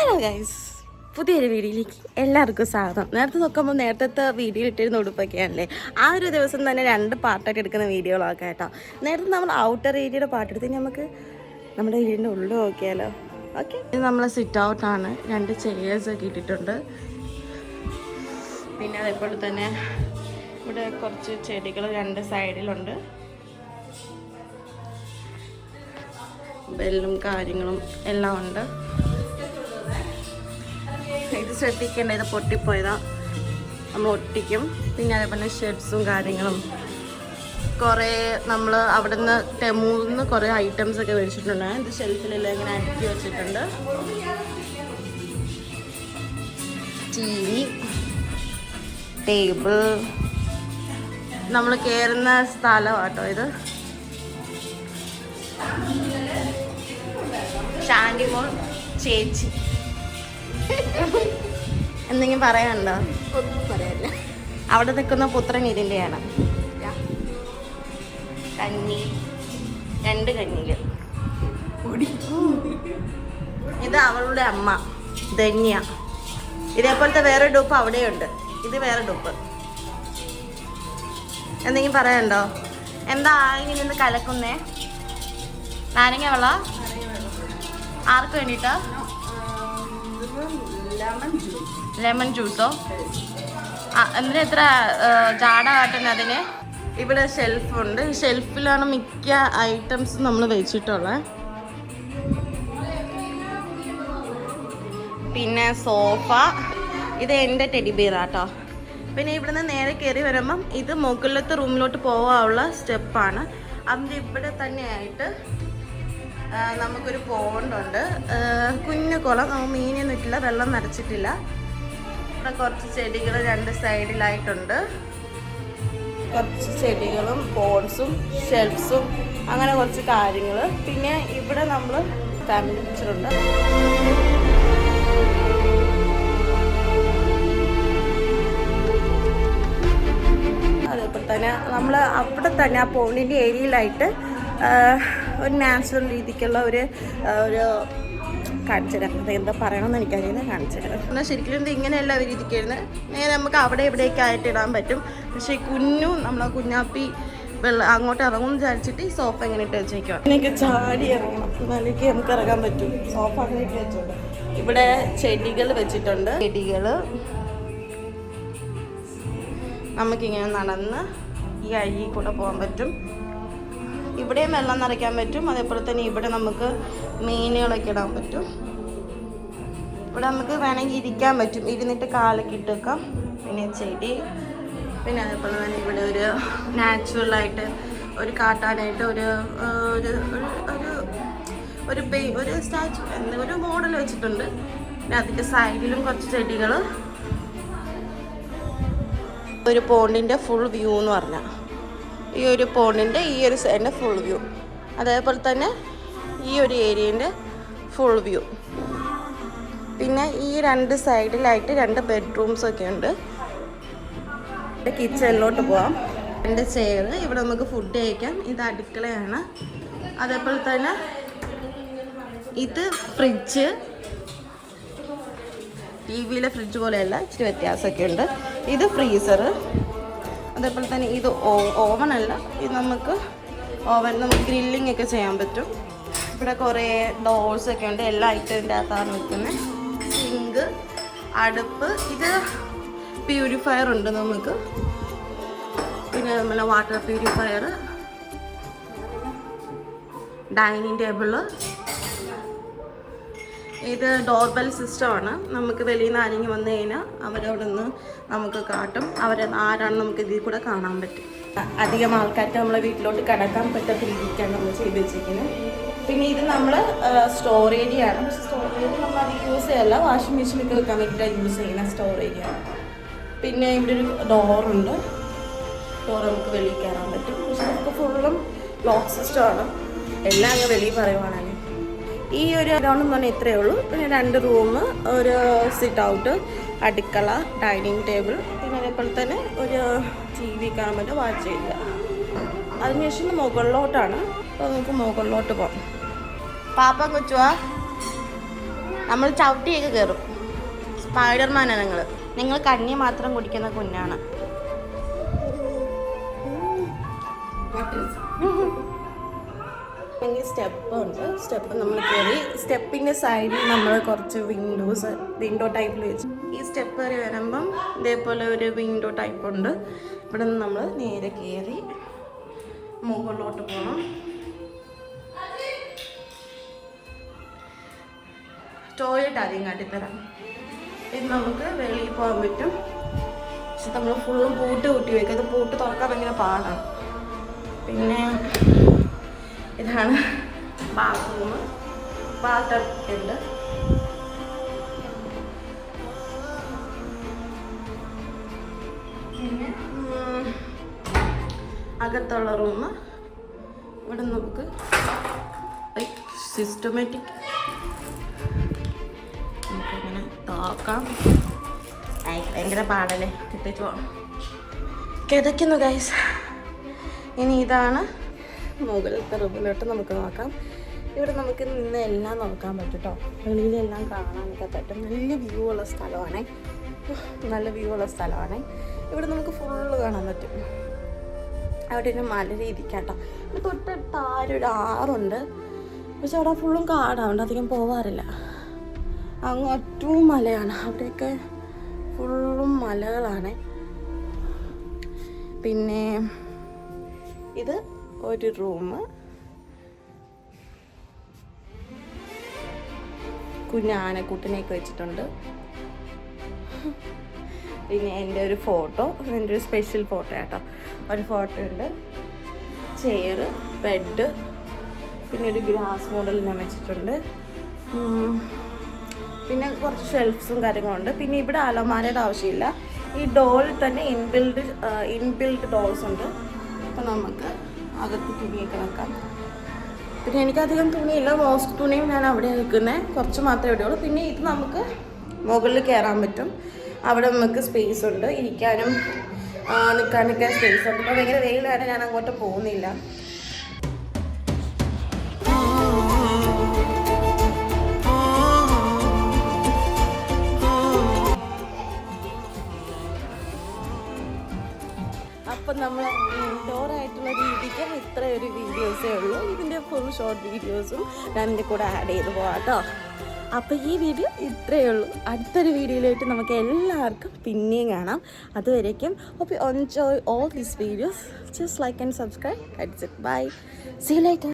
Hello guys, പുതിയൊരു വീഡിയോയിലേക്ക് എല്ലാവർക്കും സ്വാഗതം. നേരത്തെ നോക്കുമ്പോൾ നേരത്തെ വീഡിയോ ഇട്ടിരുന്ന ഉടുപ്പൊക്കെയാണല്ലേ, ആ ഒരു ദിവസം തന്നെ 2 പാർട്ടായിട്ട് എടുക്കുന്ന വീഡിയോകളൊക്കെ കേട്ടോ. നേരത്തെ നമ്മൾ ഔട്ടർ ഏരിയയുടെ പാട്ടെടുത്ത് നമുക്ക് നമ്മുടെ വീടിൻ്റെ ഉള്ളിൽ നോക്കിയാലോ. ഓക്കെ, ഇത് നമ്മളെ സിറ്റ് ഔട്ടാണ്. 2 ചെയേഴ്സൊക്കെ ഇട്ടിട്ടുണ്ട്. പിന്നെ അതേപോലെ തന്നെ ഇവിടെ കുറച്ച് ചെടികൾ 2 സൈഡിലുണ്ട്. ബെല്ലും കാര്യങ്ങളും എല്ലാം ഉണ്ട്. ഇത് ശ്രദ്ധിക്കേണ്ട, ഇത് പൊട്ടിപ്പോയതാ, നമ്മൾ ഒട്ടിക്കും. പിന്നെ അതേപോലെ ഷെഡ്സും കാര്യങ്ങളും കുറേ നമ്മൾ അവിടെ നിന്ന് ടെമൂന്ന് കുറേ ഐറ്റംസ് ഒക്കെ മേടിച്ചിട്ടുണ്ട്. ഇത് ഷെൽഫിലെല്ലാം ഇങ്ങനെ അടുക്കി വെച്ചിട്ടുണ്ട്. ടി വി, ടേബിൾ, നമ്മൾ കയറുന്ന സ്ഥലമാട്ടോ ഇത്. ഷാൻഡിമോൾ ചേച്ചി എന്തെങ്കിലും പറയാനുണ്ടോ? ഒന്നും പറയാനില്ല. അവിടെ നിൽക്കുന്ന പുത്രൻ ഇതിൻ്റെയാണ്. കന്നി, 2 കന്നികൾ. ഇത് അവളുടെ അമ്മ ധന്യ. ഇതേപോലത്തെ വേറെ ഡുപ്പ് അവിടെയുണ്ട്. ഇത് വേറെ ഡുപ്പ്. എന്തെങ്കിലും പറയാനുണ്ടോ? എന്താ ഇങ്ങനെ നിന്ന് കലക്കുന്നേ? നാരങ്ങ വെള്ളം ആർക്ക് വേണ്ടിയിട്ടാ? ലെമൺ ജ്യൂസോ? എന്നിട്ട് എത്ര ജാട കാട്ടുന്നത് അതിന്? ഇവിടെ ഷെൽഫുണ്ട്. ഈ ഷെൽഫിലാണ് മിക്ക ഐറ്റംസും നമ്മൾ വെച്ചിട്ടുള്ളത്. പിന്നെ സോഫ, ഇത് എൻ്റെ ടെഡി ബിയറാട്ടോ. പിന്നെ ഇവിടുന്ന് നേരെ കയറി വരുമ്പം ഇത് മുകളിലത്തെ റൂമിലോട്ട് പോകാനുള്ള സ്റ്റെപ്പാണ്. അതിൻ്റെ ഇവിടെ തന്നെയായിട്ട് നമുക്കൊരു പോണ്ടുണ്ട്. കുഞ്ഞു കുളം, നമ്മൾ മീനൊന്നും ഇട്ടില്ല, വെള്ളം നനച്ചിട്ടില്ല. ഇവിടെ കുറച്ച് ചെടികൾ 2 സൈഡിലായിട്ടുണ്ട്. കുറച്ച് ചെടികളും പോൺസും ഷെൽഫ്സും അങ്ങനെ കുറച്ച് കാര്യങ്ങൾ. പിന്നെ ഇവിടെ നമ്മൾ ഫാമിലി പിക്ചറുണ്ട്. അതേപോലെ തന്നെ നമ്മൾ അവിടെ തന്നെ ആ പോണ്ടിൻ്റെ ഏരിയയിലായിട്ട് ഒരു നാച്ചുറൽ രീതിക്കുള്ള ഒരു കാണിച്ചു തരാം. അത് എന്താ പറയണമെന്ന് എനിക്കറിയില്ല, കാണിച്ചു തരാം. എന്നാൽ ശരിക്കും ഇത് ഇങ്ങനെയല്ല രീതിക്കായിരുന്നു. നേരെ നമുക്ക് അവിടെ ഇവിടെയൊക്കെ ആയിട്ട് ഇടാൻ പറ്റും. പക്ഷേ നമ്മളെ കുഞ്ഞാപ്പി അങ്ങോട്ട് ഇറങ്ങും വിചാരിച്ചിട്ട് ഈ സോഫ എങ്ങനെ ഇട്ട് വെച്ചേക്കാം. എനിക്ക് ചാടി ഇറങ്ങണം, എന്നാലേക്ക് നമുക്ക് ഇറങ്ങാൻ പറ്റും. സോഫ അങ്ങനെ ഇട്ട് വെച്ചോണ്ട് ഇവിടെ ചെടികൾ വെച്ചിട്ടുണ്ട്. ചെടികൾ നമുക്കിങ്ങനെ നടന്ന് ഈ അഴി കൂടെ പോകാൻ പറ്റും. ഇവിടെയും വെള്ളം നിറയ്ക്കാൻ പറ്റും. അതേപോലെ തന്നെ ഇവിടെ നമുക്ക് മീനുകളൊക്കെ ഇടാൻ പറ്റും. ഇവിടെ നമുക്ക് വേണമെങ്കിൽ ഇരിക്കാൻ പറ്റും, ഇരുന്നിട്ട് കാലൊക്കെ ഇട്ട് വെക്കാം. പിന്നെ ചെടി, പിന്നെ അതേപോലെ തന്നെ ഇവിടെ ഒരു നാച്ചുറലായിട്ട് ഒരു കാട്ടാനായിട്ട് ഒരു സ്റ്റാച്ചു ഒരു മോഡൽ വെച്ചിട്ടുണ്ട്. പിന്നെ അതിൻ്റെ സൈഡിലും കുറച്ച് ചെടികൾ. ഒരു പോണ്ടിൻ്റെ ഫുൾ വ്യൂ എന്ന് പറഞ്ഞാൽ ഈ ഒരു പോണ്ടിൻ്റെ ഈ ഒരു സൈഡിൻ്റെ ഫുൾ വ്യൂ, അതേപോലെ തന്നെ ഈ ഒരു ഏരിയൻ്റെ ഫുൾ വ്യൂ. പിന്നെ ഈ 2 സൈഡിലായിട്ട് 2 ബെഡ്റൂംസൊക്കെ ഉണ്ട്. കിച്ചണിലോട്ട് പോവാം. 2 ചെയർ, ഇവിടെ നമുക്ക് ഫുഡ് കഴിക്കാം. ഇത് അടുക്കളയാണ്. അതേപോലെ തന്നെ ഇത് ഫ്രിഡ്ജ്, ടി വിയിലെ ഫ്രിഡ്ജ് പോലെയല്ല, ഇച്ചിരി വ്യത്യാസമൊക്കെ ഉണ്ട്. ഇത് ഫ്രീസർ. അതേപോലെ തന്നെ ഇത് ഓവനല്ല, ഇത് നമുക്ക് ഗ്രില്ലിംഗ് ഒക്കെ ചെയ്യാൻ പറ്റും. ഇവിടെ കുറേ ഡോൾസൊക്കെ ഉണ്ട്. എല്ലാ ഐറ്റത്തിൻ്റെ അകത്താണ് നിൽക്കുന്നത്. സിങ്ക്, അടുപ്പ്, ഇത് പ്യൂരിഫയർ ഉണ്ട് നമുക്ക്. പിന്നെ നമ്മളെ വാട്ടർ പ്യൂരിഫയർ, ഡൈനിങ് ടേബിള്. ഇത് ഡോർബെൽ സിസ്റ്റമാണ്. നമുക്ക് വെളിയിൽ നിന്ന് ആരെങ്കിലും വന്നു കഴിഞ്ഞാൽ അവരവിടെ നിന്ന് നമുക്ക് കാട്ടും. ആരാണെന്ന് നമുക്ക് ഇതിൽ കൂടെ കാണാൻ പറ്റും. അധികം ആൾക്കാർക്ക് നമ്മളെ വീട്ടിലോട്ട് കിടക്കാൻ പറ്റാത്ത രീതിക്കാണ് നമ്മൾ ചെയ്ത് വെച്ചിരിക്കുന്നത്. പിന്നെ ഇത് നമ്മൾ സ്റ്റോറേജ് ആണ്. പക്ഷേ സ്റ്റോറേജ് നമ്മൾ അത് യൂസ് ചെയ്യല്ല, വാഷിംഗ് മെഷീനൊക്കെ വെക്കാൻ വേണ്ടിയിട്ടാണ് യൂസ് ചെയ്യുന്ന സ്റ്റോറേജ് ആണ്. പിന്നെ ഇവിടെ ഒരു ഡോറുണ്ട്. ഡോർ നമുക്ക് വെളിയിൽ കയറാൻ പറ്റും. പക്ഷെ നമുക്ക് ഫുള്ളും ലോക്ക് സിസ്റ്റമാണ്. എല്ലാം അങ്ങ് വെളിയിൽ പറയുവാണെങ്കിൽ ഈ ഒരു ഗ്രൗണ്ട് എന്ന് പറഞ്ഞാൽ ഇത്രയേ ഉള്ളൂ. പിന്നെ 2 റൂം, ഒരു സിറ്റ് ഔട്ട്, അടുക്കള, ഡൈനിങ് ടേബിൾ, പിന്നെ അതേപോലെ തന്നെ ഒരു TV കാണാൻ പറ്റും, വാച്ച് ചെയ്യുക. അതിനുശേഷം മുകളിലോട്ടാണ്. അപ്പോൾ നമുക്ക് മുകളിലോട്ട് പോകാം. പാപ്പ കൊച്ചുവാ നമ്മൾ ചവിട്ടിയൊക്കെ കയറും. സ്പൈഡർമാനാണ് നിങ്ങൾ കഞ്ഞി മാത്രം കുടിക്കുന്ന കുഞ്ഞാണ്. സ്റ്റെപ്പ് ഉണ്ട്. സ്റ്റെപ്പ് നമ്മൾ കയറി സ്റ്റെപ്പിൻ്റെ സൈഡിൽ നമ്മൾ കുറച്ച് വിൻഡോ ടൈപ്പിൽ വെച്ച് ഈ സ്റ്റെപ്പ് കയറി വരുമ്പം ഇതേപോലെ ഒരു വിൻഡോ ടൈപ്പ് ഉണ്ട്. ഇവിടെ നിന്ന് നമ്മൾ നേരെ കയറി മുകളിലോട്ട് പോകണം. ടോയ്ലറ്റ് ആദ്യം കാട്ടിത്തരാം. ഇത് നമുക്ക് വെളിയിൽ പോകാൻ പറ്റും. പക്ഷെ നമ്മൾ ഫുള്ളും പൂട്ട് കൂട്ടി വയ്ക്കും. അത് പൂട്ട് തുറക്കാൻ ഭയങ്കര പാടാണ്. പിന്നെ ഇതാണ് ബാത്റൂം. ബാത്ടബ് ഉണ്ട്. പിന്നെ അകത്തുള്ള റൂം. ഇവിടെ നമുക്ക് സിസ്റ്റമാറ്റിക് നമുക്കിങ്ങനെ താക്കാം. ഭയങ്കര പാടല്ലേ, കിട്ടിച്ചു പോകണം. കിതയ്ക്കുന്നു ഗൈസ്. ഇനി ഇതാണ് മുകളിലത്തെ റൂമിലോട്ട് നമുക്ക് നോക്കാം. ഇവിടെ നമുക്ക് നിന്ന് എല്ലാം നോക്കാൻ പറ്റും കേട്ടോ. വെളിയിലെല്ലാം കാണാനൊക്കെ പറ്റും. നല്ല വ്യൂ ഉള്ള സ്ഥലമാണേ. നല്ല വ്യൂ ഉള്ള സ്ഥലമാണേ. ഇവിടെ നമുക്ക് ഫുള്ള് കാണാൻ പറ്റും. അവിടെ ഒരു മല രീതിക്കാട്ടോ. തൊട്ടടുത്ത് ഒരു ആറുണ്ട്. പക്ഷെ അവിടെ ഫുള്ളും കാടാണ്, അധികം പോവാറില്ല. അങ്ങ് ഒറ്റവും മലയാണ്. അവിടെയൊക്കെ ഫുള്ളും മലകളാണ്. പിന്നെ ഇത് ഒരു റൂം. കുഞ്ഞാനക്കുട്ടനെയൊക്കെ വെച്ചിട്ടുണ്ട്. പിന്നെ എൻ്റെ ഒരു ഫോട്ടോ, എൻ്റെ ഒരു സ്പെഷ്യൽ ഫോട്ടോ കേട്ടോ. ഒരു ഫോട്ടോ ഉണ്ട്. ചെയർ, ബെഡ്, പിന്നെ ഒരു ഗ്ലാസ് മോഡൽ ഞാൻ വെച്ചിട്ടുണ്ട്. പിന്നെ കുറച്ച് ഷെൽഫ്സും കാര്യങ്ങളുണ്ട്. പിന്നെ ഇവിടെ അലമാരയുടെ ആവശ്യമില്ല. ഈ ഡോറിൽ തന്നെ ഇൻബിൽഡ് ഡോർസ് ഉണ്ട്. അപ്പോൾ നമുക്ക് അകത്ത് തുണിയൊക്കെ വെക്കാം. പിന്നെ എനിക്കധികം തുണിയില്ല. മോസ്റ്റ് തുണിയും ഞാൻ അവിടെ വെക്കുന്നത്. കുറച്ച് മാത്രമേ ഇവിടെയുള്ളൂ. പിന്നെ ഇത് നമുക്ക് മുകളിൽ കയറാൻ പറ്റും. അവിടെ നമുക്ക് സ്പേസ് ഉണ്ട്. ഇരിക്കാനും നിൽക്കാനൊക്കെ സ്പേസ് ഉണ്ട്. അപ്പോൾ ഭയങ്കര വെയിലാണ്, ഞാൻ അങ്ങോട്ട് പോകുന്നില്ല. അപ്പം നമ്മൾ ഇൻഡോറായിട്ടുള്ള രീതിക്ക് ഇത്രയൊരു വീഡിയോസേ ഉള്ളൂ. ഇതിൻ്റെ ഫുൾ ഷോർട്ട് വീഡിയോസും ഞാൻ എൻ്റെ കൂടെ ആഡ് ചെയ്ത് പോകാം കേട്ടോ. അപ്പോൾ ഈ വീഡിയോ ഇത്രയേ ഉള്ളൂ. അടുത്തൊരു വീഡിയോയിലായിട്ട് നമുക്ക് എല്ലാവർക്കും പിന്നെയും കാണാം. അതുവരേക്കും hope you enjoy all these videos. Just like and subscribe. That's it. Bye. See you later.